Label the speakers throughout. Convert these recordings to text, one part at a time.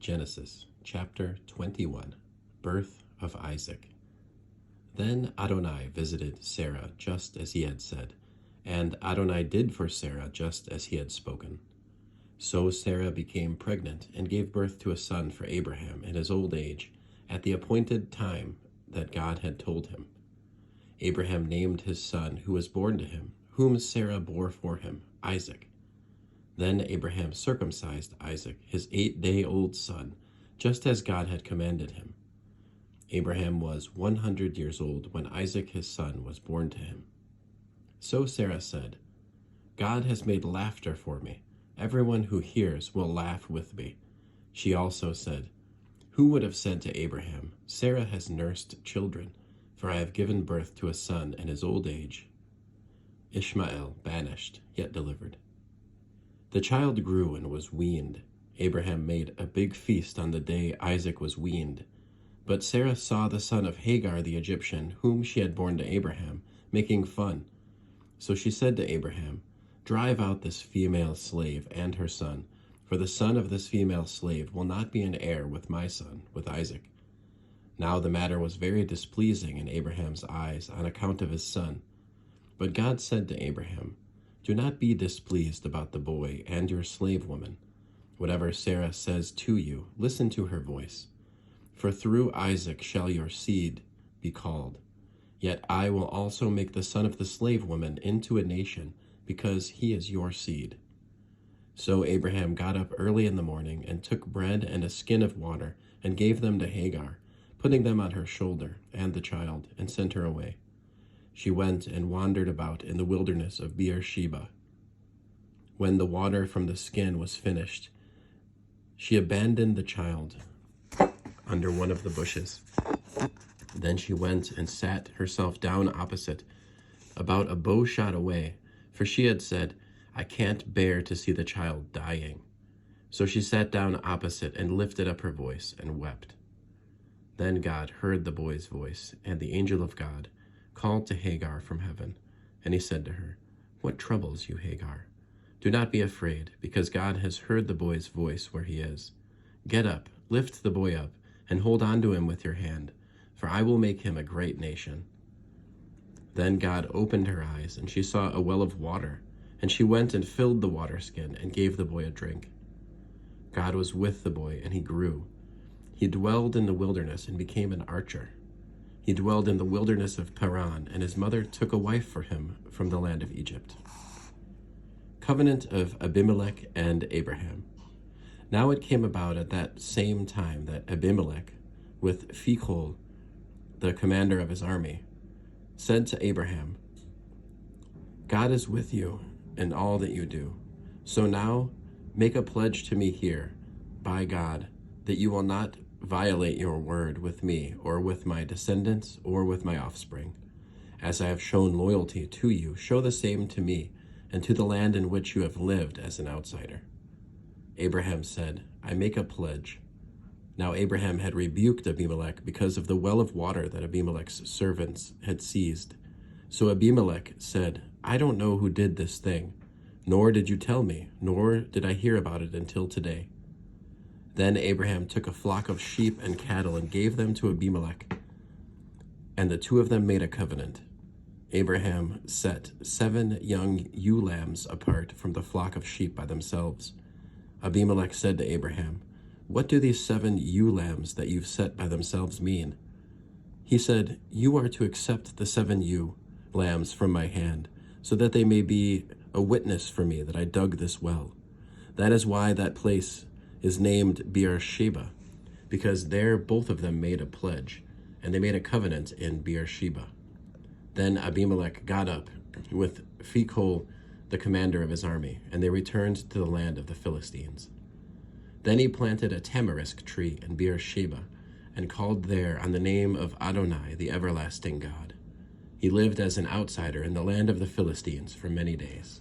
Speaker 1: Genesis chapter 21, Birth of Isaac. Then Adonai visited Sarah just as he had said, and Adonai did for Sarah just as he had spoken. So Sarah became pregnant and gave birth to a son for Abraham in his old age, at the appointed time that God had told him. Abraham named his son who was born to him, whom Sarah bore for him, Isaac. Then Abraham circumcised Isaac, his 8-day-old son, just as God had commanded him. Abraham was 100 years old when Isaac his son was born to him. So Sarah said, "God has made laughter for me. Everyone who hears will laugh with me." She also said, "Who would have said to Abraham, 'Sarah has nursed children, for I have given birth to a son in his old age'?" Ishmael banished, yet delivered. The child grew and was weaned. Abraham made a big feast on the day Isaac was weaned. But Sarah saw the son of Hagar the Egyptian, whom she had borne to Abraham, making fun. So she said to Abraham, "Drive out this female slave and her son, for the son of this female slave will not be an heir with my son, with Isaac." Now the matter was very displeasing in Abraham's eyes on account of his son. But God said to Abraham, "Do not be displeased about the boy and your slave woman. Whatever Sarah says to you, listen to her voice. For through Isaac shall your seed be called. Yet I will also make the son of the slave woman into a nation, because he is your seed." So Abraham got up early in the morning and took bread and a skin of water and gave them to Hagar, putting them on her shoulder and the child, and sent her away. She went and wandered about in the wilderness of Beersheba. When the water from the skin was finished, she abandoned the child under one of the bushes. Then she went and sat herself down opposite, about a bow shot away, for she had said, "I can't bear to see the child dying." So she sat down opposite and lifted up her voice and wept. Then God heard the boy's voice, and the angel of God called to Hagar from heaven, and he said to her, "What troubles you, Hagar? Do not be afraid, because God has heard the boy's voice where he is. Get up, lift the boy up, and hold on to him with your hand, for I will make him a great nation." Then God opened her eyes, and she saw a well of water, and she went and filled the water skin and gave the boy a drink. God was with the boy, and he grew. He dwelled in the wilderness and became an archer. He dwelled in the wilderness of Paran, and his mother took a wife for him from the land of Egypt. Covenant of Abimelech and Abraham. Now it came about at that same time that Abimelech, with Phicol, the commander of his army, said to Abraham, "God is with you in all that you do. So now make a pledge to me here, by God, that you will not violate your word with me, or with my descendants, or with my offspring. As I have shown loyalty to you, show the same to me, and to the land in which you have lived as an outsider." Abraham said, "I make a pledge." Now Abraham had rebuked Abimelech because of the well of water that Abimelech's servants had seized. So Abimelech said, "I don't know who did this thing, nor did you tell me, nor did I hear about it until today." Then Abraham took a flock of sheep and cattle and gave them to Abimelech, and the two of them made a covenant. Abraham set 7 young ewe lambs apart from the flock of sheep by themselves. Abimelech said to Abraham, "What do these 7 ewe lambs that you've set by themselves mean?" He said, "You are to accept the 7 ewe lambs from my hand, so that they may be a witness for me that I dug this well. That is why that place is named Beersheba, because there both of them made a pledge, and they made a covenant in Beersheba." Then Abimelech got up with Phicol, the commander of his army, and they returned to the land of the Philistines. Then he planted a tamarisk tree in Beersheba, and called there on the name of Adonai, the everlasting God. He lived as an outsider in the land of the Philistines for many days.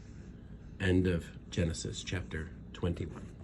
Speaker 1: End of Genesis chapter 21.